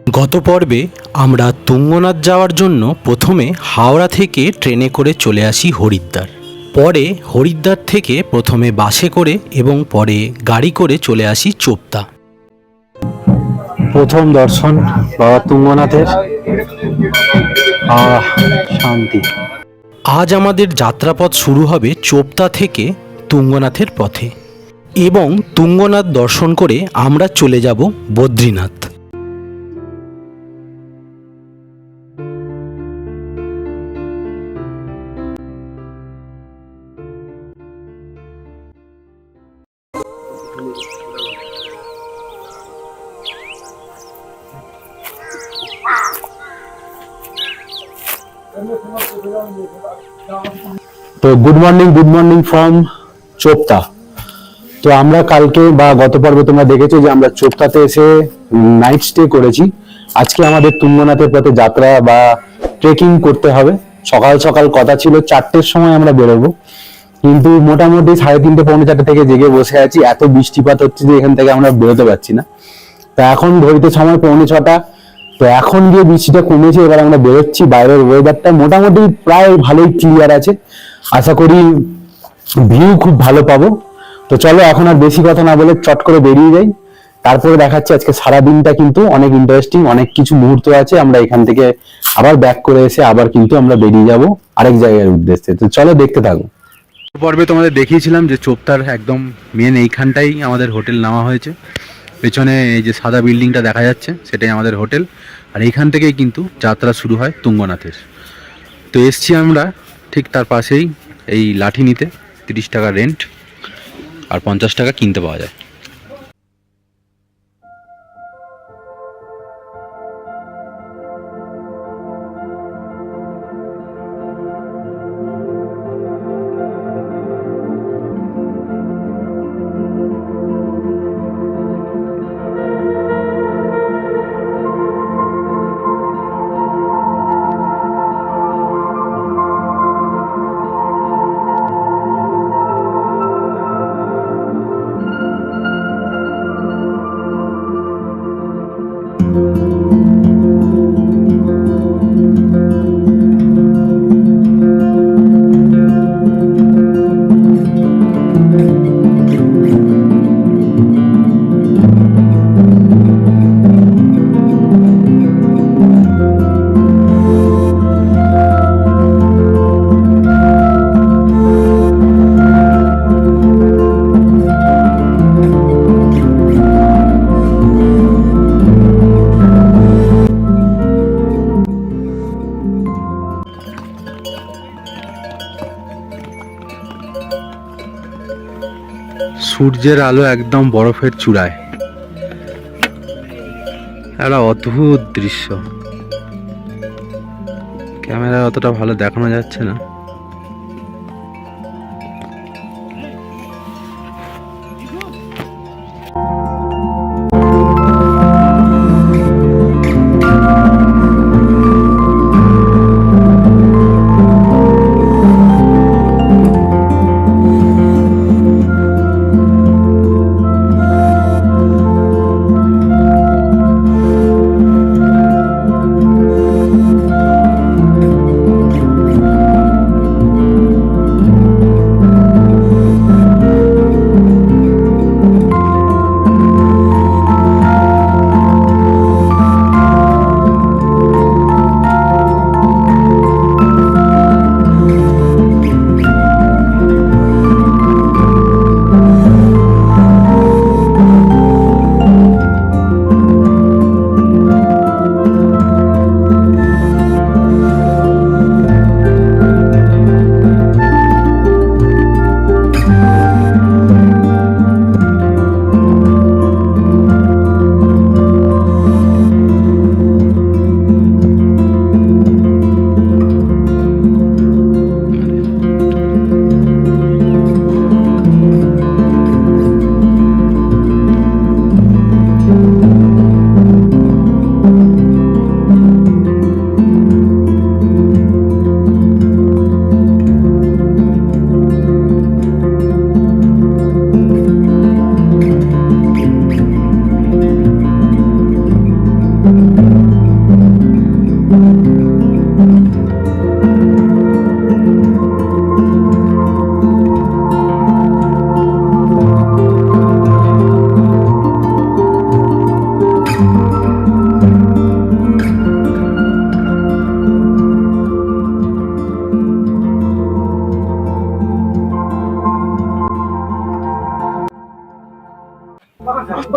গত পর্বে আমরা তুঙ্গনাথ যাওয়ার জন্য প্রথমে হাওড়া থেকে ট্রেনে করে চলে আসি হরিদ্বার। পরে হরিদ্বার থেকে প্রথমে বাসে করে এবং পরে গাড়ি করে চলে আসি চোপতা। প্রথম দর্শন বাবা তুঙ্গনাথের, শান্তি। আজ আমাদের যাত্রাপথ শুরু হবে চোপতা থেকে তুঙ্গনাথের পথে এবং তুঙ্গনাথ দর্শন করে আমরা চলে যাব বদ্রীনাথ। তো গুড মর্নিং ফ্রম চোপতা। তো আমরা কালকে বা গত পর্বে তোমরা দেখেছো যে আমরা চোপতাতে এসে নাইট স্টে করেছি। আজকে আমাদের তুঙ্গনাথের পথে যাত্রা বা ট্রেকিং করতে হবে। সকাল সকাল কথা ছিল 4টের সময় আমরা বেরোবো, কিন্তু মোটামুটি 3:30 পৌনে 4টে থেকে জেগে বসে আছি। এত বৃষ্টিপাত হচ্ছে যে এখান থেকে আমরা বেরোতে পারছি না। তো এখন ঘড়িতে সময় 5:45। তো এখন গিয়ে বৃষ্টিটা কমেছে, এবার আমরা বেরোচ্ছি। বাইরের ওয়েদারটা মোটামুটি প্রায় ভালোই ক্লিয়ার আছে, আশা করি ভিউ খুব ভালো পাবো। তো চলো এখন আর বেশি কথা না বলে চট করে বেরিয়ে যাই। তারপরে দেখাচ্ছি আজকে সারাদিনটা কিন্তু অনেক ইন্টারেস্টিং, অনেক কিছু মুহূর্ত আছে। আমরা এখান থেকে আবার ব্যাক করে এসে আবার কিন্তু আমরা বেরিয়ে যাব আরেক জায়গার উদ্দেশ্যে। তো চলো দেখতে থাকো। পর্বে তোমাদের দেখিয়েছিলাম যে চোপতার একদম মেন এইখানটাই আমাদের হোটেল নেওয়া হয়েছে। পেছনে এই যে সাদা বিল্ডিংটা দেখা যাচ্ছে সেটাই আমাদের হোটেল, আর এইখান থেকেই কিন্তু যাত্রা শুরু হয় তুঙ্গনাথের। তো এসছি আমরা ঠিক তার পাশেই এই লাঠি নিতে। 30 টাকা রেন্ট আর 50 টাকা কিনতে পাওয়া যায়। সূর্যের আলো একদম বরফের চূড়ায়, একটা অদ্ভুত দৃশ্য। ক্যামেরায় অতটা ভালো দেখানো যাচ্ছে না।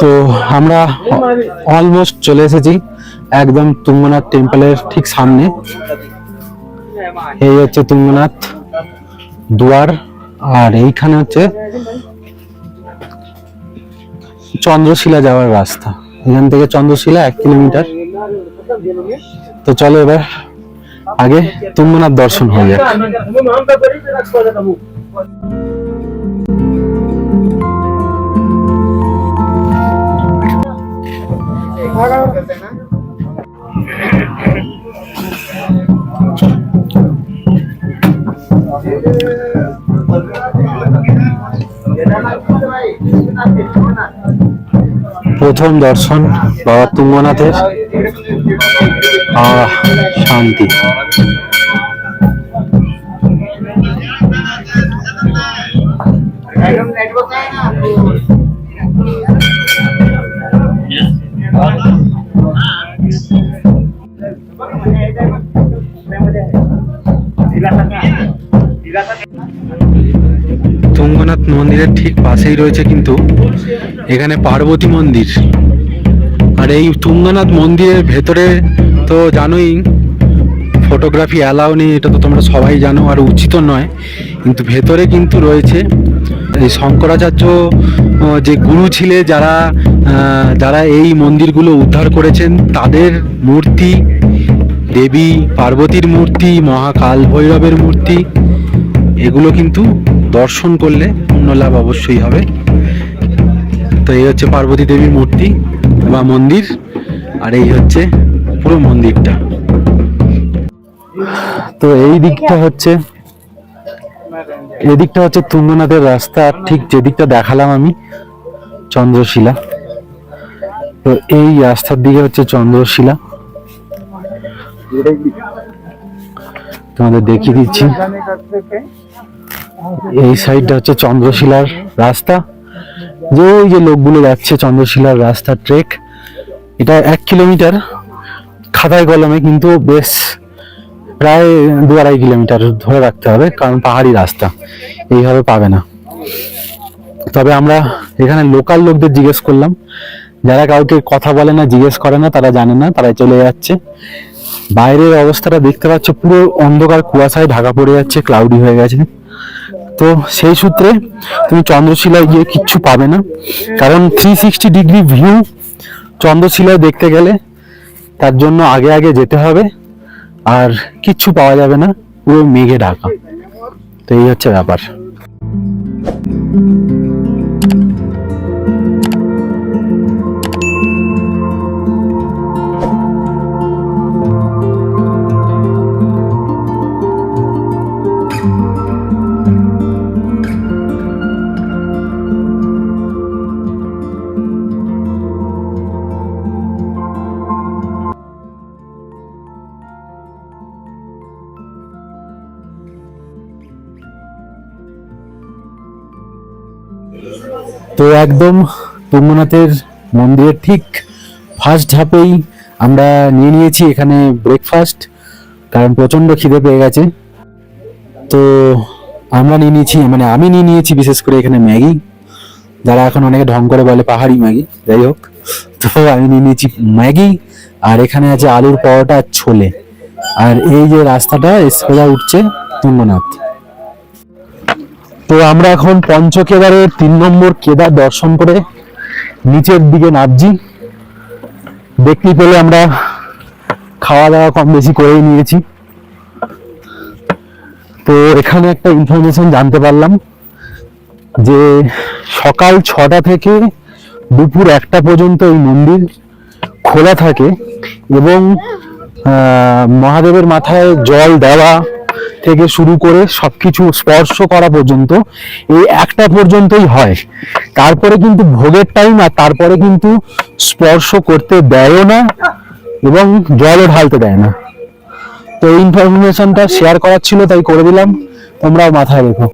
তো আমরা অলমোস্ট চলে এসেছি একদম তুঙ্গনাথ টেম্পলের ঠিক সামনে। এই হচ্ছে তুঙ্গনাথ দুয়ার, আর এইখানে হচ্ছে চন্দ্রশিলা যাওয়ার রাস্তা। এখান থেকে চন্দ্রশিলা 1 কিলোমিটার। তো চলো এবার আগে তুঙ্গনাথ দর্শন হয়ে যায়। প্রথম দর্শন বাবা তুঙ্গনাথের, শান্তি। তুঙ্গনাথ মন্দিরের ঠিক পাশেই রয়েছে কিন্তু এখানে পার্বতী মন্দির। আর এই তুঙ্গনাথ মন্দিরের ভেতরে তো জানোই ফটোগ্রাফি অ্যালাউ নেই, এটা তো তোমরা সবাই জানো, আর উচিত নয়। কিন্তু ভেতরে কিন্তু রয়েছে এই শঙ্করাচার্য যে গুরু ছিলেন, যারা এই মন্দিরগুলো উদ্ধার করেছেন, তাদের মূর্তি, দেবী পার্বতীর মূর্তি, মহাকাল ভৈরবের মূর্তি, এগুলো কিন্তু দর্শন করলে পুণ্য লাভ অবশ্যই হবে। তো এই হচ্ছে পার্বতী দেবীর মূর্তি বা মন্দির, আর এই হচ্ছে পুরো মন্দিরটা। তো এই দিকটা হচ্ছে তুঙ্গনাথের রাস্তা, ঠিক যেদিকটা দেখালাম আমি চন্দ্রশিলা। তো এই রাস্তার দিকে হচ্ছে চন্দ্রশিলা, তোমাদের দেখিয়ে দিচ্ছি। এই সাইডটা হচ্ছে চন্দ্রশিলার রাস্তা, যে ওই যে লোকগুলো যাচ্ছে চন্দ্রশিলার রাস্তা ট্রেক। এটা 1 কিলোমিটার খাতায় কলমে, কিন্তু বেশ প্রায় 2-2.5 কিলোমিটার ধরে রাখতে হবে, কারণ পাহাড়ি রাস্তা এইভাবে পাবে না। তবে আমরা এখানে লোকাল লোকদের জিজ্ঞেস করলাম, যারা কাউকে কথা বলে না, জিজ্ঞেস করে না, তারা জানে না, তারা চলে যাচ্ছে। বাইরের অবস্থাটা দেখতে পাচ্ছ, পুরো অন্ধকার কুয়াশায় ঢাকা পড়ে যাচ্ছে, ক্লাউডি হয়ে গেছে। তো সেই সূত্রে তুমি চন্দ্রশিলায় গিয়ে কিচ্ছু পাবে না, কারণ 360 ডিগ্রি ভিউ চন্দ্রশিলায় দেখতে গেলে তার জন্য আগে আগে যেতে হবে, আর কিচ্ছু পাওয়া যাবে না, পুরো মেঘে ঢাকা। তো এই হচ্ছে ব্যাপার। তো একদম তুঙ্গনাথের মন্দিরের ঠিক ফার্স্ট ধাপেই আমরা নিয়ে নিয়েছি এখানে ব্রেকফাস্ট, কারণ প্রচন্ড খিদে পেয়ে গেছে। তো আমরা নিয়ে নিয়েছি, মানে আমি নিয়ে নিয়েছি বিশেষ করে এখানে ম্যাগি, যারা এখন অনেকে ঢং করে বলে পাহাড়ি ম্যাগি, যাই হোক। তো আমি নিয়ে নিয়েছি ম্যাগি, আর এখানে আছে আলুর পরোটা, ছোলে। আর এই যে রাস্তাটা সোজা উঠছে তুঙ্গনাথ। তো আমরা এখন পঞ্চকেদারের 3 নম্বর কেদার দর্শন করে নিচের দিকে নামছি। দেখতে পেলে আমরা খাওয়া দাওয়া কম বেশি করেই নিয়েছি। তো এখানে একটা ইনফরমেশন জানতে পারলাম যে সকাল 6টা থেকে দুপুর 1টা পর্যন্ত এই মন্দির খোলা থাকে, এবং মহাদেবের মাথায় জল দেওয়া থেকে শুরু করে সবকিছু স্পর্শ করা পর্যন্ত এই 1টা পর্যন্তই হয়। তারপরে কিন্তু ভোগের টাইম, আর তারপরে কিন্তু স্পর্শ করতে দেয়ও না এবং জলও ঢালতে দেয় না। তো এই ইনফরমেশনটা শেয়ার করার ছিল, তাই করে দিলাম, তোমরাও মাথায় রেখো।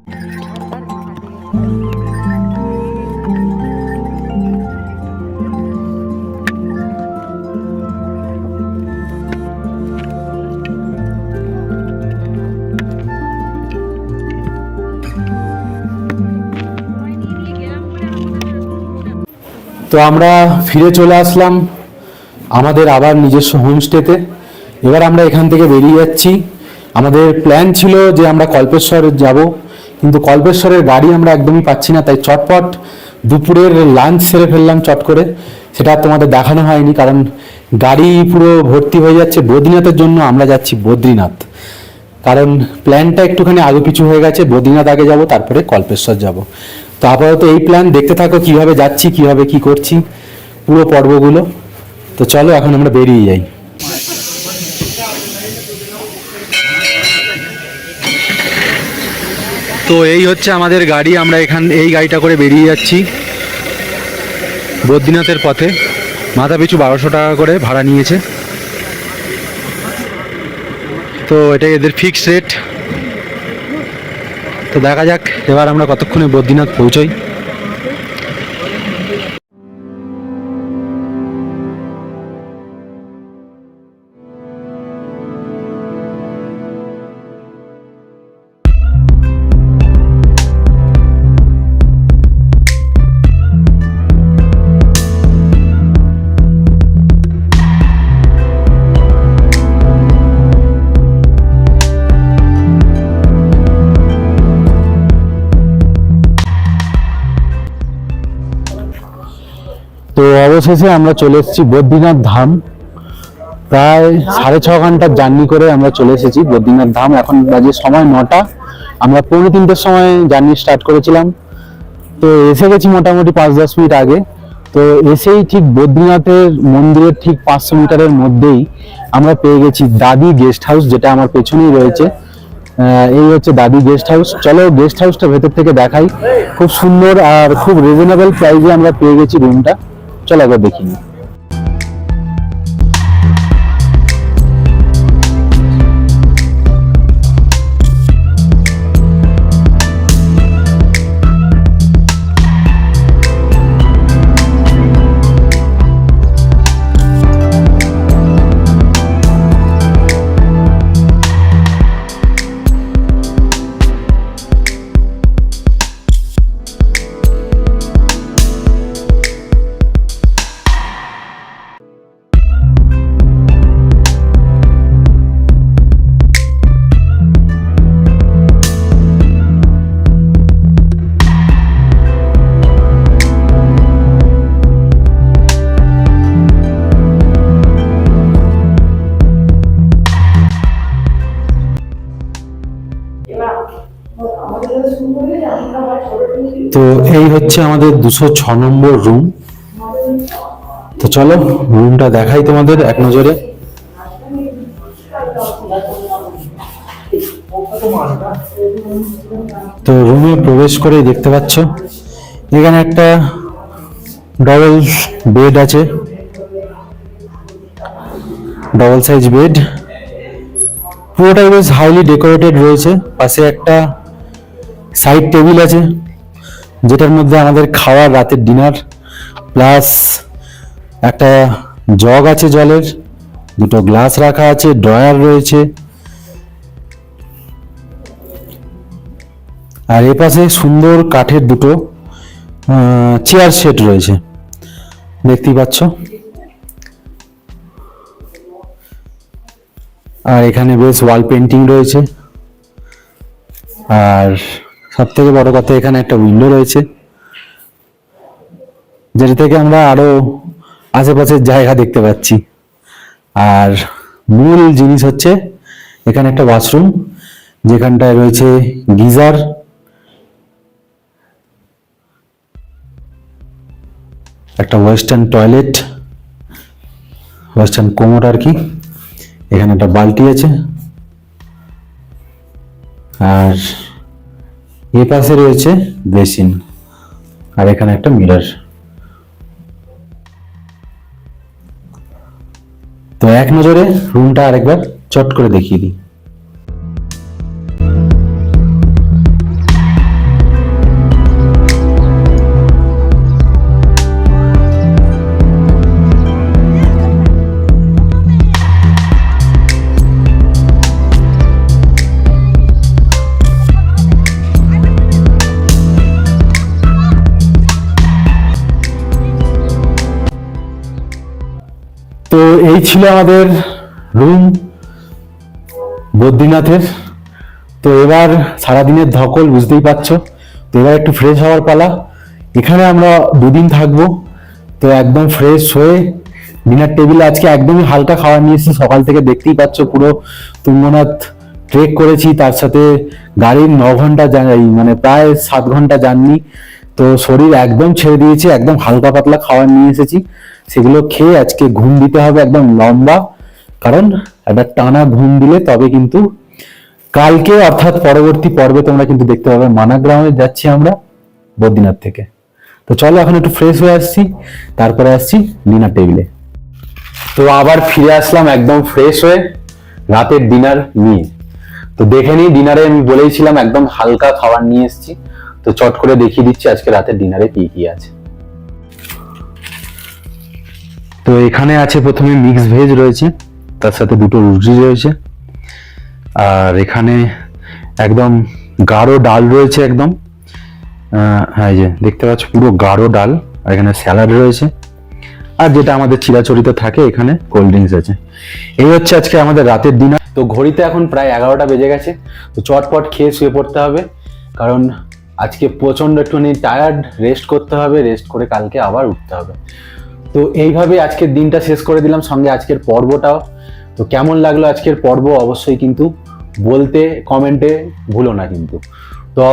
তো আমরা ফিরে চলে আসলাম আমাদের আবার নিজস্ব হোমস্টেতে। এবার আমরা এখান থেকে বেরিয়ে যাচ্ছি। আমাদের প্ল্যান ছিল যে আমরা কল্পেশ্বর যাব, কিন্তু কল্পেশ্বরের গাড়ি আমরা একদমই পাচ্ছি না, তাই চটপট দুপুরের লাঞ্চ সেরে ফেললাম চট করে। সেটা তোমাদের দেখানো হয়নি, কারণ গাড়ি পুরো ভর্তি হয়ে যাচ্ছে। বদ্রীনাথের জন্য আমরা যাচ্ছি বদ্রীনাথ, কারণ প্ল্যানটা একটুখানি আগে পিছু হয়ে গেছে। বদ্রীনাথ আগে যাব, তারপরে কল্পেশ্বর যাব। তো আপাতত এই প্ল্যান, দেখতে থাকো কিভাবে যাচ্ছি, কিভাবে কি করছি পুরো পর্বগুলো। তো চলো এখন আমরা বেরিয়ে যাই। তো এই হচ্ছে আমাদের গাড়ি, আমরা এই গাড়িটা করে বেরিয়ে যাচ্ছি বদ্রীনাথের পথে। মাথা পিছু 1200 টাকা করে ভাড়া নিয়েছে। তো এটা এদের ফিক্সড রেট। তো দেখা যাক এবার আমরা কতক্ষণে বদ্রীনাথ পৌঁছই। তো অবশেষে আমরা চলে এসেছি বদ্রীনাথ ধাম। প্রায় 6.5 ঘন্টার জার্নি করে আমরা চলে এসেছি বদ্রীনাথ ধাম। এখন বাজে সময় 9টা। আমরা 2:45-র সময় জার্নি স্টার্ট করেছিলাম, তো এসে গেছি মোটামুটি 5-10 মিনিট আগে। তো এসেই ঠিক বদ্রীনাথের মন্দিরের ঠিক 500 মিটারের মধ্যেই আমরা পেয়ে গেছি দাদি গেস্ট হাউস, যেটা আমার পেছনেই রয়েছে। এই হচ্ছে দাদি গেস্ট হাউস। চলো গেস্ট হাউসটা ভেতর থেকে দেখাই। খুব সুন্দর আর খুব রিজনেবল প্রাইসে আমরা পেয়ে গেছি রুমটা। চলো একবার দেখি। তো এই হচ্ছে আমাদের 206 নম্বর রুম। তো চলো রুমটা দেখাই তোমাদের এক নজরে। তো রুমে প্রবেশ করে দেখতে পাচ্ছ এখানে একটা ডবল বেড আছে, ডবল সাইজ বেড। পুরোটাই বেশ হাইলি ডেকোরেটেড রয়েছে। পাশে একটা সাইড টেবিল আছে, যেটার মধ্যে আমাদের খাওয়ার রাতের ডিনার, প্লাস একটা জগ আছে জলের, দুটো গ্লাস রাখা আছে, ড্রয়ার রয়েছে। আর এ পাশে সুন্দর কাঠের দুটো চেয়ার সেট রয়েছে, দেখতেই পাচ্ছ। আর এখানে বেশ ওয়াল পেন্টিং রয়েছে। আর সব থেকে বড় কথা, এখানে একটা উইন্ডো রয়েছে, যেটা থেকে আমরা আরো আশেপাশের জায়গা দেখতে পাচ্ছি। আর মূল জিনিস হচ্ছে এখানে একটা ওয়াশরুম, যেখানটায় রয়েছে গিজার, একটা ওয়েস্টার্ন টয়লেট, ওয়েস্টার্ন কোমোড আর কি। এখানে একটা বালতি আছে। আর এ পাশে রয়েছে বেসিন, আর এখানে একটা মিরর। তো এক নজরে রুমটা আরেকবার চট করে দেখিয়ে দিই। তো এই ছিল আমাদের রুম বদ্রীনাথের। তো এবার সারাদিনের ধকল বুঝতেই পারছো, তো এবার একটু ফ্রেশ হওয়ার পালা। এখানে আমরা 2 দিন থাকবো, তো একদম ফ্রেশ হয়ে ডিনার টেবিলে আজকে একদমই হালকা খাবার নিয়েছি। সকাল থেকে দেখতেই পাচ্ছ পুরো তুঙ্গনাথ ট্রেক করেছি, তার সাথে গাড়ির 9 ঘন্টা মানে প্রায় 7 ঘন্টা জার্নি। তো শরীর একদম ছেড়ে দিয়েছে, একদম হালকা পাতলা খাবার নিয়ে এসেছি, সেগুলো খেয়ে আজকে ঘুম দিতে হবে একদম লম্বা। কারণ একটা টানা ঘুম দিলে তবে কিন্তু কালকে অর্থাৎ পরবর্তী পর্বে তোমরা কিন্তু দেখতে পাবে মানাগ্রামে যাচ্ছি আমরা বদ্রীনাথ থেকে। তো চলো এখন একটু ফ্রেশ হয়ে আসছি, তারপরে আসছি ডিনার টেবিলে। তো আবার ফিরে আসলাম একদম ফ্রেশ হয়ে রাতের ডিনার নিয়ে। তো দেখে নিই, ডিনারে আমি বলেইছিলাম একদম হালকা খাবার নিয়ে এসেছি। তো চট করে দেখিয়ে দিচ্ছি আজকে রাতের ডিনারে কি কি আছে। তো এখানে আছে প্রথমে মিক্স ভেজ রয়েছে, তার সাথে 2টো রুটি রয়েছে, আর এখানে একদম গাঢ় ডাল রয়েছে একদম। হ্যাঁ, এই যে দেখতে পাচ্ছ পুরো গাঢ় ডাল। আর এখানে স্যালাড রয়েছে, আর যেটা আমাদের চিরাচরিত থাকে এখানে কোল্ড ড্রিঙ্কস আছে। এই হচ্ছে আজকে আমাদের রাতের ডিনার। তো ঘড়িতে এখন প্রায় 11টা বেজে গেছে। তো চটপট খেয়ে শুয়ে পড়তে হবে, কারণ আজকে প্রচন্ড একটুখানি টায়ার্ড, রেস্ট করতে হবে, রেস্ট করে কালকে আবার উঠতে হবে। তো এইভাবে আজকের দিনটা শেষ করে দিলাম, সঙ্গে আজকের পর্বটাও। তো কেমন লাগলো আজকের পর্ব অবশ্যই কিন্তু বলতে কমেন্টে ভুলো না কিন্তু। তো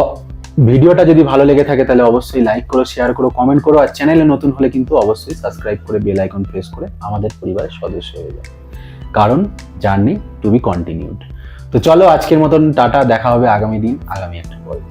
ভিডিওটা যদি ভালো লেগে থাকে তাহলে অবশ্যই লাইক করো, শেয়ার করো, কমেন্ট করো, আর চ্যানেলে নতুন হলে কিন্তু অবশ্যই সাবস্ক্রাইব করে বেল আইকন প্রেস করে আমাদের পরিবারের সদস্য হয়ে যাও, কারণ জার্নি টু বি কন্টিনিউড। তো চলো আজকের মতন টাটা, দেখা হবে আগামী দিন আগামী একটা পর্ব।